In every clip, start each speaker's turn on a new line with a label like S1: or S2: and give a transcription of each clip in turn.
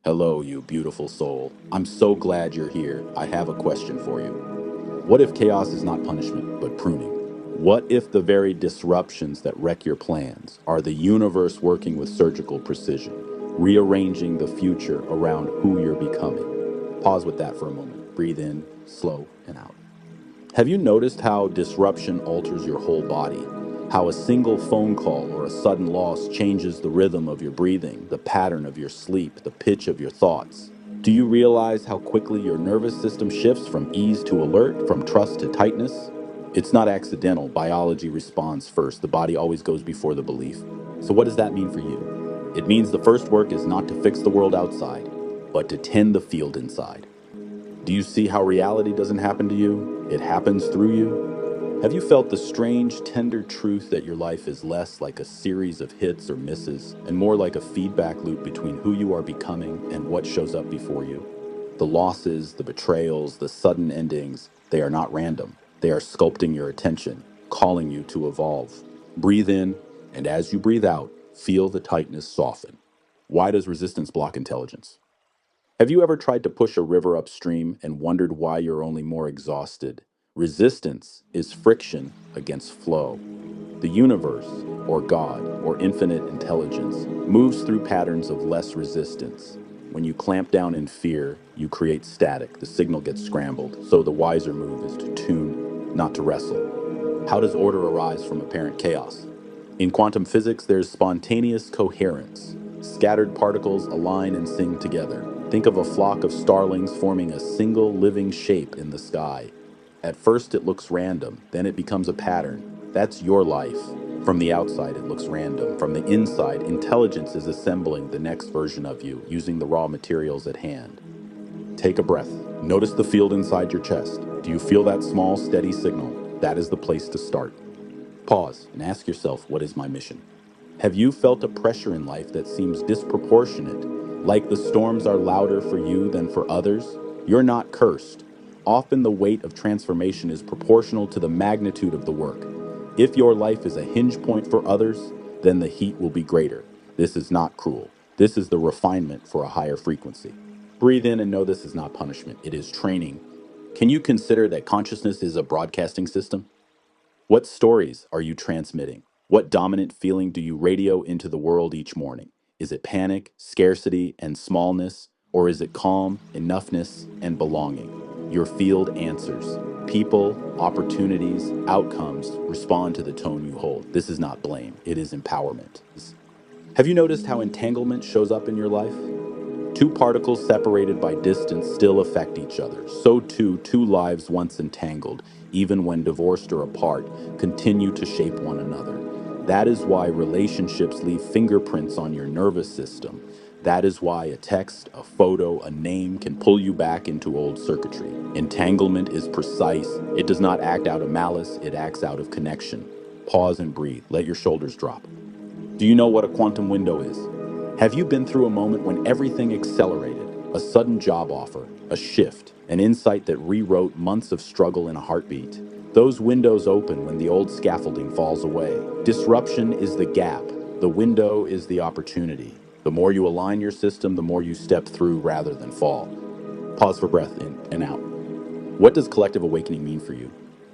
S1: Hello, you beautiful soul. I'm so glad you're here. I have a question for you. What if chaos is not punishment, but pruning? What if the very disruptions that wreck your plans are the universe working with surgical precision, rearranging the future around who you're becoming? Pause with that for a moment. Breathe in, slow, and out. Have you noticed how disruption alters your whole body? How a single phone call or a sudden loss changes the rhythm of your breathing, the pattern of your sleep, the pitch of your thoughts? Do you realize how quickly your nervous system shifts from ease to alert, from trust to tightness? It's not accidental. Biology responds first. The body always goes before the belief. So, what does that mean for you? It means the first work is not to fix the world outside, but to tend the field inside. Do you see how reality doesn't happen to you? It happens through you. Have you felt the strange, tender truth that your life is less like a series of hits or misses and more like a feedback loop between who you are becoming and what shows up before you? The losses, the betrayals, the sudden endings, they are not random. They are sculpting your attention, calling you to evolve. Breathe in, and as you breathe out, feel the tightness soften. Why does resistance block intelligence? Have you ever tried to push a river upstream and wondered why you're only more exhausted? Resistance is friction against flow. The universe, or God, or infinite intelligence, moves through patterns of less resistance. When you clamp down in fear, you create static. The signal gets scrambled. So the wiser move is to tune, not to wrestle. How does order arise from apparent chaos? In quantum physics, there's spontaneous coherence. Scattered particles align and sing together. Think of a flock of starlings forming a single living shape in the sky. At first, it looks random, then it becomes a pattern. That's your life. From the outside, it looks random. From the inside, intelligence is assembling the next version of you using the raw materials at hand. Take a breath. Notice the field inside your chest. Do you feel that small, steady signal? That is the place to start. Pause and ask yourself, what is my mission? Have you felt a pressure in life that seems disproportionate, like the storms are louder for you than for others? You're not cursed. Often the weight of transformation is proportional to the magnitude of the work. If your life is a hinge point for others, then the heat will be greater. This is not cruel. This is the refinement for a higher frequency. Breathe in and know this is not punishment, it is training. Can you consider that consciousness is a broadcasting system? What stories are you transmitting? What dominant feeling do you radio into the world each morning? Is it panic, scarcity, and smallness? Or is it calm, enoughness, and belonging? Your field answers. People, opportunities, outcomes respond to the tone you hold. This is not blame, it is empowerment. Have you noticed how entanglement shows up in your life? Two particles separated by distance still affect each other. So too, two lives once entangled, even when divorced or apart, continue to shape one another. That is why relationships leave fingerprints on your nervous system. That is why a text, a photo, a name can pull you back into old circuitry. Entanglement is precise. It does not act out of malice, it acts out of connection. Pause and breathe. Let your shoulders drop. Do you know what a quantum window is? Have you been through a moment when everything accelerated? A sudden job offer, a shift, an insight that rewrote months of struggle in a heartbeat. Those windows open when the old scaffolding falls away. Disruption is the gap. The window is the opportunity. The more you align your system, the more you step through rather than fall. Pause for breath in and out. What does collective awakening mean for you?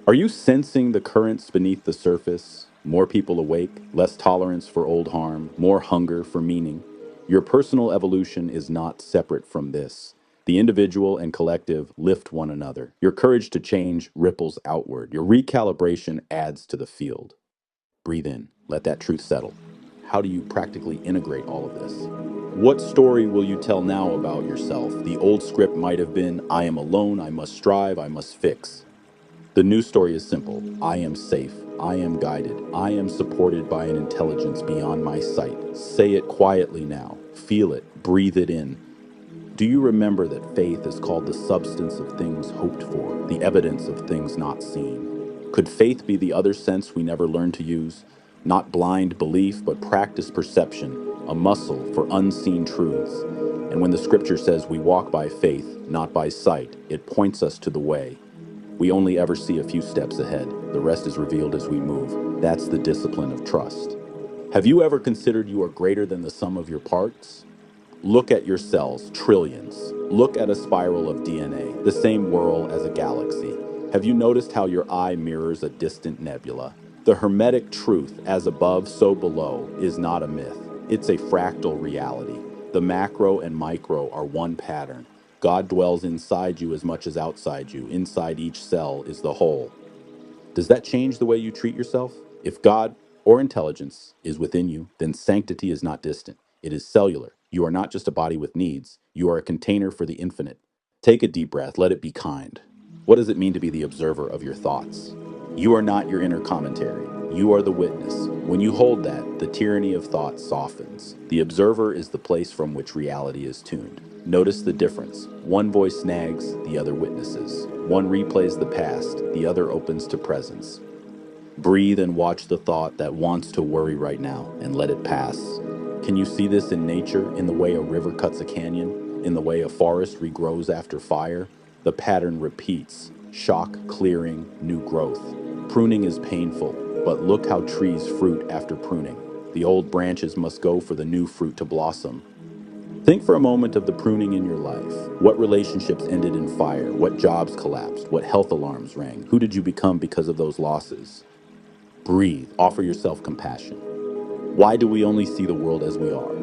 S1: Are you sensing the currents beneath the surface? More people awake, less tolerance for old harm, more hunger for meaning. Your personal evolution is not separate from this. The individual and collective lift one another. Your courage to change ripples outward. Your recalibration adds to the field. Breathe in. Let that truth settle. How do you practically integrate all of this? What story will you tell now about yourself? The old script might have been, I am alone, I must strive, I must fix. The new story is simple. I am safe. I am guided. I am supported by an intelligence beyond my sight. Say it quietly now. Feel it. Breathe it in. Do you remember that faith is called the substance of things hoped for, the evidence of things not seen? Could faith be the other sense we never learned to use? Not blind belief, but practiced perception, a muscle for unseen truths. And when the scripture says we walk by faith, not by sight, it points us to the way. We only ever see a few steps ahead. The rest is revealed as we move. That's the discipline of trust. Have you ever considered you are greater than the sum of your parts? Look at your cells, trillions. Look at a spiral of DNA, the same whirl as a galaxy. Have you noticed how your eye mirrors a distant nebula? The hermetic truth, as above, so below, is not a myth. It's a fractal reality. The macro and micro are one pattern. God dwells inside you as much as outside you. Inside each cell is the whole. Does that change the way you treat yourself? If God or intelligence is within you, then sanctity is not distant. It is cellular. You are not just a body with needs, you are a container for the infinite. Take a deep breath, let it be kind. What does it mean to be the observer of your thoughts? You are not your inner commentary. You are the witness. When you hold that, the tyranny of thought softens. The observer is the place from which reality is tuned. Notice the difference. One voice nags, the other witnesses. One replays the past, the other opens to presence. Breathe and watch the thought that wants to worry right now and let it pass. Can you see this in nature, in the way a river cuts a canyon, in the way a forest regrows after fire? The pattern repeats. Shock, clearing, new growth. Pruning is painful, but look how trees fruit after pruning. The old branches must go for the new fruit to blossom. Think for a moment of the pruning in your life. What relationships ended in fire? What jobs collapsed? What health alarms rang? Who did you become because of those losses? Breathe. Offer yourself compassion. Why do we only see the world as we are?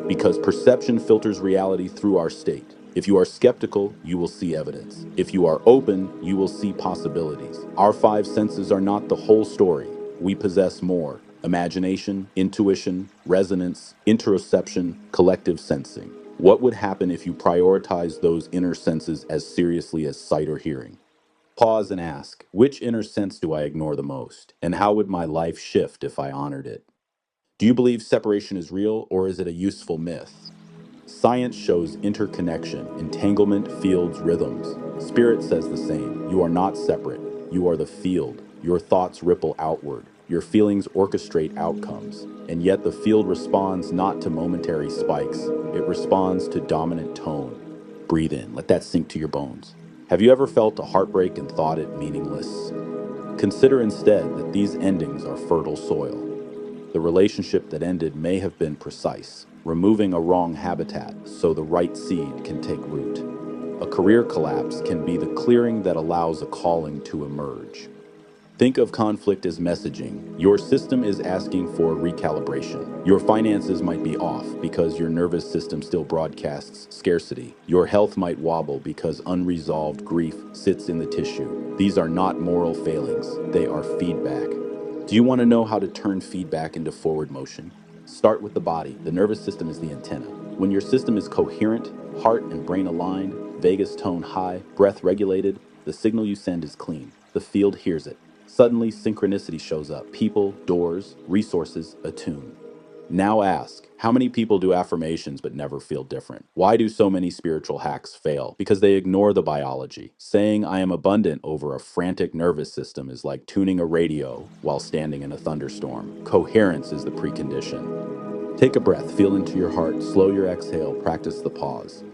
S1: Because perception filters reality through our state. If you are skeptical, you will see evidence. If you are open, you will see possibilities. Our five senses are not the whole story. We possess more: imagination, intuition, resonance, interoception, collective sensing. What would happen if you prioritize those inner senses as seriously as sight or hearing? Pause and ask, which inner sense do I ignore the most? And how would my life shift if I honored it? Do you believe separation is real, or is it a useful myth? Science shows interconnection, entanglement, fields, rhythms. Spirit says the same. You are not separate. You are the field. Your thoughts ripple outward. Your feelings orchestrate outcomes. And yet the field responds not to momentary spikes. It responds to dominant tone. Breathe in. Let that sink to your bones. Have you ever felt a heartbreak and thought it meaningless? Consider instead that these endings are fertile soil. The relationship that ended may have been precise, removing a wrong habitat so the right seed can take root. A career collapse can be the clearing that allows a calling to emerge. Think of conflict as messaging. Your system is asking for recalibration. Your finances might be off because your nervous system still broadcasts scarcity. Your health might wobble because unresolved grief sits in the tissue. These are not moral failings, they are feedback. Do you want to know how to turn feedback into forward motion? Start with the body. The nervous system is the antenna. When your system is coherent, heart and brain aligned, vagus tone high, breath regulated, the signal you send is clean. The field hears it. Suddenly, synchronicity shows up. People, doors, resources, attune. Now ask, how many people do affirmations but never feel different? Why do so many spiritual hacks fail? Because they ignore the biology. Saying I am abundant over a frantic nervous system is like tuning a radio while standing in a thunderstorm. Coherence is the precondition. Take a breath, feel into your heart, slow your exhale, practice the pause.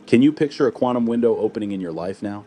S1: Can you picture a quantum window opening in your life now?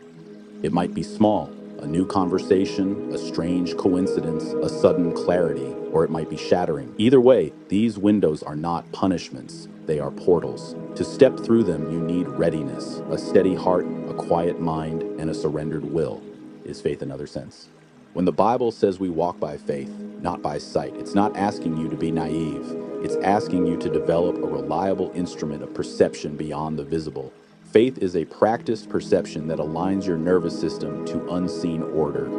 S1: It might be small, a new conversation, a strange coincidence, a sudden clarity, or it might be shattering. Either way, these windows are not punishments, they are portals. To step through them, you need readiness, a steady heart, a quiet mind, and a surrendered will. Is faith another sense? When the Bible says we walk by faith, not by sight, it's not asking you to be naive. It's asking you to develop a reliable instrument of perception beyond the visible. Faith is a practiced perception that aligns your nervous system to unseen order.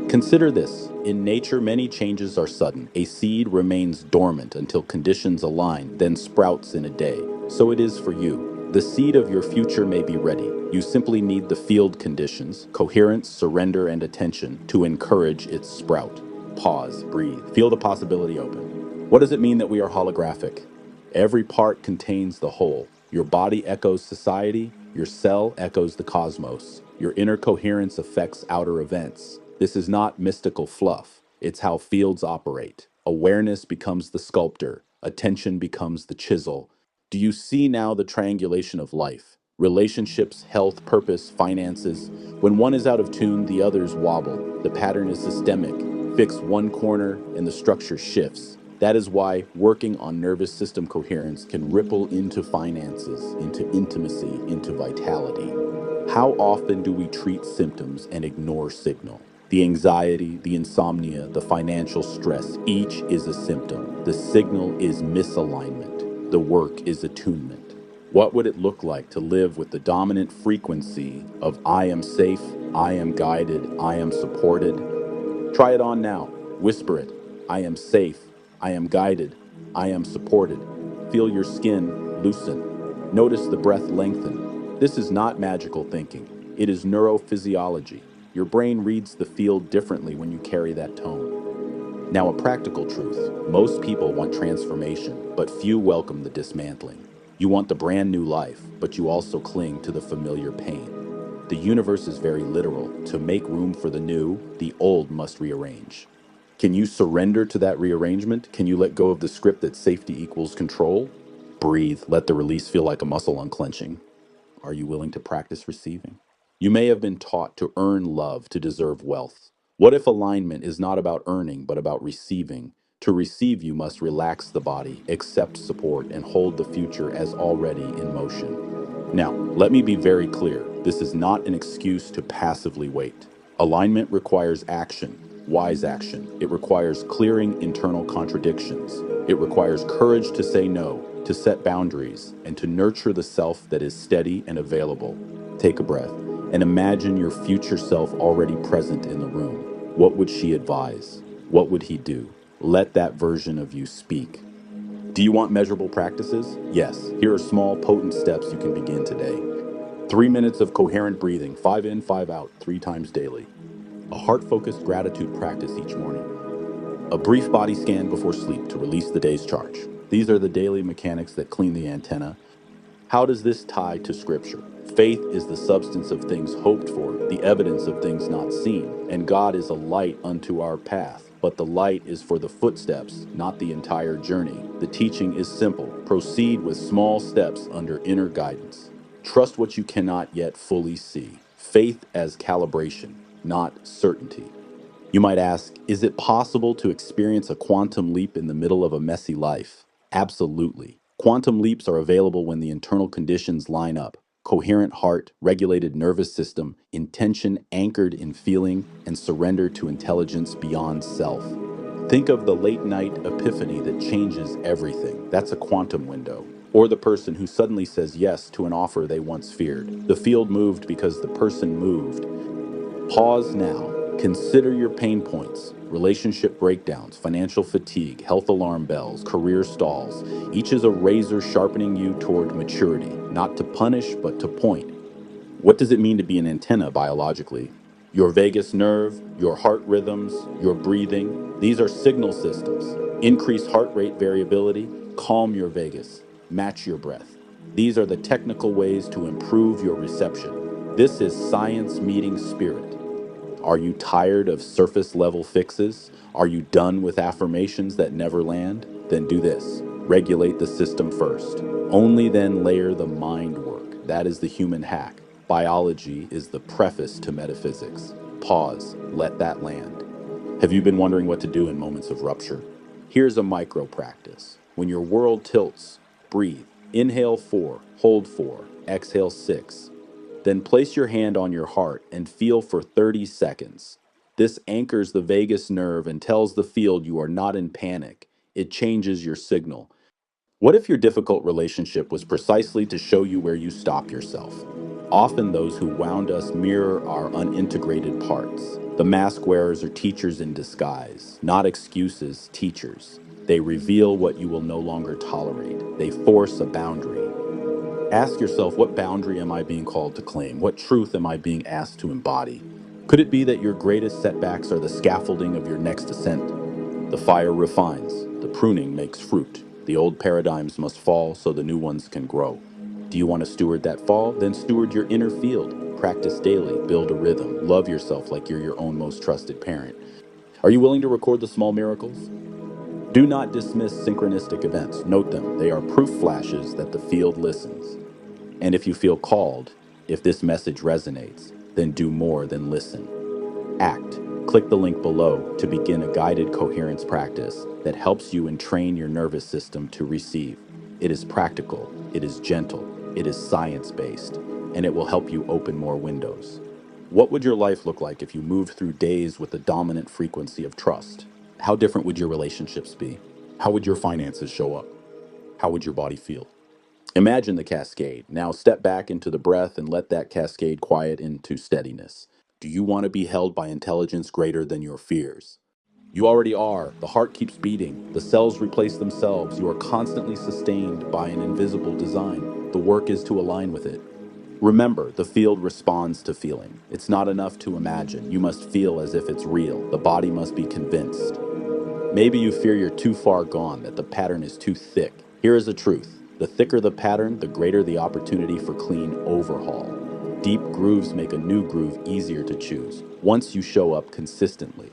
S1: Consider this. In nature, many changes are sudden. A seed remains dormant until conditions align, then sprouts in a day. So it is for you. The seed of your future may be ready. You simply need the field conditions, coherence, surrender, and attention to encourage its sprout. Pause, breathe, feel the possibility open. What does it mean that we are holographic? Every part contains the whole. Your body echoes society, your cell echoes the cosmos. Your inner coherence affects outer events. This is not mystical fluff, it's how fields operate. Awareness becomes the sculptor, attention becomes the chisel. Do you see now the triangulation of life? Relationships, health, purpose, finances. When one is out of tune, the others wobble. The pattern is systemic. Fix one corner and the structure shifts. That is why working on nervous system coherence can ripple into finances, into intimacy, into vitality. How often do we treat symptoms and ignore signal? The anxiety, the insomnia, the financial stress, each is a symptom. The signal is misalignment. The work is attunement. What would it look like to live with the dominant frequency of I am safe, I am guided, I am supported? Try it on now. Whisper it. I am safe. I am guided. I am supported. Feel your skin loosen. Notice the breath lengthen. This is not magical thinking. It is neurophysiology. Your brain reads the field differently when you carry that tone. Now, a practical truth. Most people want transformation, but few welcome the dismantling. You want the brand new life, but you also cling to the familiar pain. The universe is very literal. To make room for the new, the old must rearrange. Can you surrender to that rearrangement? Can you let go of the script that safety equals control? Breathe. Let the release feel like a muscle unclenching. Are you willing to practice receiving? You may have been taught to earn love to deserve wealth. What if alignment is not about earning, but about receiving? To receive, you must relax the body, accept support, and hold the future as already in motion. Now, let me be very clear. This is not an excuse to passively wait. Alignment requires action, wise action. It requires clearing internal contradictions. It requires courage to say no, to set boundaries, and to nurture the self that is steady and available. Take a breath and imagine your future self already present in the room. What would she advise? What would he do? Let that version of you speak. Do you want measurable practices? Yes. Here are small, potent steps you can begin today. 3 minutes of coherent breathing, 5 in, 5 out, 3 times daily. A heart-focused gratitude practice each morning. A brief body scan before sleep to release the day's charge. These are the daily mechanics that clean the antenna. How does this tie to Scripture? Faith is the substance of things hoped for, the evidence of things not seen, and God is a light unto our path. But the light is for the footsteps, not the entire journey. The teaching is simple. Proceed with small steps under inner guidance. Trust what you cannot yet fully see. Faith as calibration, not certainty. You might ask, is it possible to experience a quantum leap in the middle of a messy life? Absolutely. Quantum leaps are available when the internal conditions line up. Coherent heart, regulated nervous system, intention anchored in feeling, and surrender to intelligence beyond self. Think of the late night epiphany that changes everything. That's a quantum window. Or the person who suddenly says yes to an offer they once feared. The field moved because the person moved. Pause now. Consider your pain points, relationship breakdowns, financial fatigue, health alarm bells, career stalls. Each is a razor sharpening you toward maturity, not to punish, but to point. What does it mean to be an antenna biologically? Your vagus nerve, your heart rhythms, your breathing, these are signal systems. Increase heart rate variability, calm your vagus, match your breath. These are the technical ways to improve your reception. This is science meeting spirit. Are you tired of surface level fixes? Are you done with affirmations that never land? Then do this. Regulate the system first. Only then layer the mind work. That is the human hack. Biology is the preface to metaphysics. Pause. Let that land. Have you been wondering what to do in moments of rupture? Here's a micro practice. When your world tilts, breathe. Inhale 4, hold 4, exhale 6. Then place your hand on your heart and feel for 30 seconds. This anchors the vagus nerve and tells the field you are not in panic. It changes your signal. What if your difficult relationship was precisely to show you where you stop yourself? Often those who wound us mirror our unintegrated parts. The mask wearers are teachers in disguise, not excuses, teachers. They reveal what you will no longer tolerate. They force a boundary. Ask yourself, what boundary am I being called to claim? What truth am I being asked to embody? Could it be that your greatest setbacks are the scaffolding of your next ascent? The fire refines, the pruning makes fruit. The old paradigms must fall so the new ones can grow. Do you want to steward that fall? Then steward your inner field. Practice daily, build a rhythm, love yourself like you're your own most trusted parent. Are you willing to record the small miracles? Do not dismiss synchronistic events. Note them. They are proof flashes that the field listens. And if you feel called, if this message resonates, then do more than listen. Act. Click the link below to begin a guided coherence practice that helps you entrain your nervous system to receive. It is practical, it is gentle, it is science-based, and it will help you open more windows. What would your life look like if you moved through days with the dominant frequency of trust? How different would your relationships be? How would your finances show up? How would your body feel? Imagine the cascade. Now step back into the breath and let that cascade quiet into steadiness. Do you want to be held by intelligence greater than your fears? You already are. The heart keeps beating. The cells replace themselves. You are constantly sustained by an invisible design. The work is to align with it. Remember, the field responds to feeling. It's not enough to imagine. You must feel as if it's real. The body must be convinced. Maybe you fear you're too far gone, that the pattern is too thick. Here is the truth. The thicker the pattern, the greater the opportunity for clean overhaul. Deep grooves make a new groove easier to choose, once you show up consistently.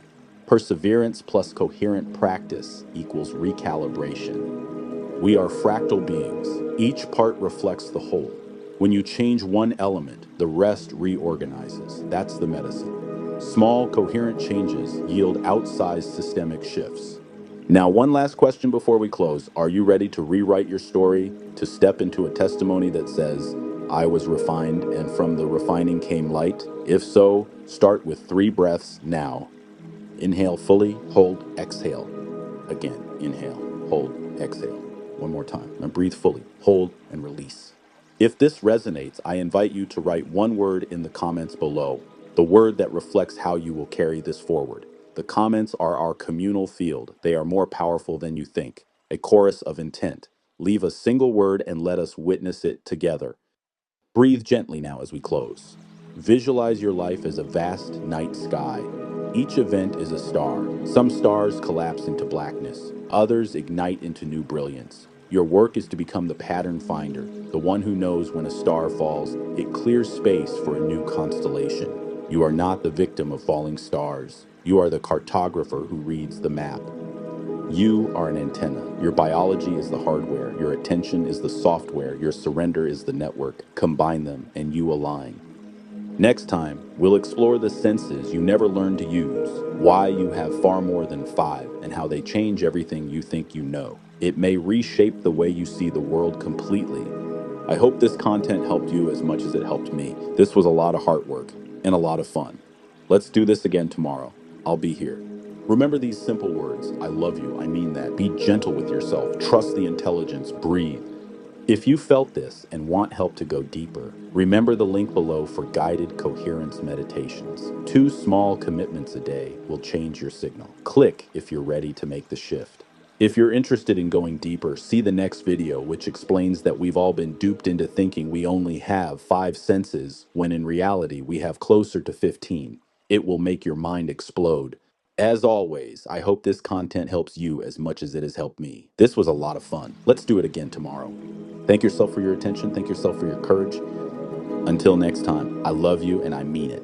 S1: Perseverance plus coherent practice equals recalibration. We are fractal beings. Each part reflects the whole. When you change one element, the rest reorganizes. That's the medicine. Small, coherent changes yield outsized systemic shifts. Now, one last question before we close. Are you ready to rewrite your story, to step into a testimony that says, I was refined and from the refining came light? If so, start with 3 breaths now. Inhale fully, hold, exhale. Again, inhale, hold, exhale. One more time. Now breathe fully, hold, and release. If this resonates, I invite you to write one word in the comments below, the word that reflects how you will carry this forward. The comments are our communal field. They are more powerful than you think. A chorus of intent. Leave a single word and let us witness it together. Breathe gently now as we close. Visualize your life as a vast night sky. Each event is a star. Some stars collapse into blackness, others ignite into new brilliance. Your work is to become the pattern finder, the one who knows when a star falls, it clears space for a new constellation. You are not the victim of falling stars. You are the cartographer who reads the map. You are an antenna. Your biology is the hardware. Your attention is the software. Your surrender is the network. Combine them and you align. Next time, we'll explore the senses you never learned to use, why you have far more than 5, and how they change everything you think you know. It may reshape the way you see the world completely. I hope this content helped you as much as it helped me. This was a lot of hard work and a lot of fun. Let's do this again tomorrow. I'll be here. Remember these simple words. I love you. I mean that. Be gentle with yourself. Trust the intelligence. Breathe. If you felt this and want help to go deeper, remember the link below for guided coherence meditations. 2 small commitments a day will change your signal. Click if you're ready to make the shift. If you're interested in going deeper, see the next video, which explains that we've all been duped into thinking we only have 5 senses, when in reality we have closer to 15. It will make your mind explode. As always, I hope this content helps you as much as it has helped me. This was a lot of fun. Let's do it again tomorrow. Thank yourself for your attention. Thank yourself for your courage. Until next time, I love you and I mean it.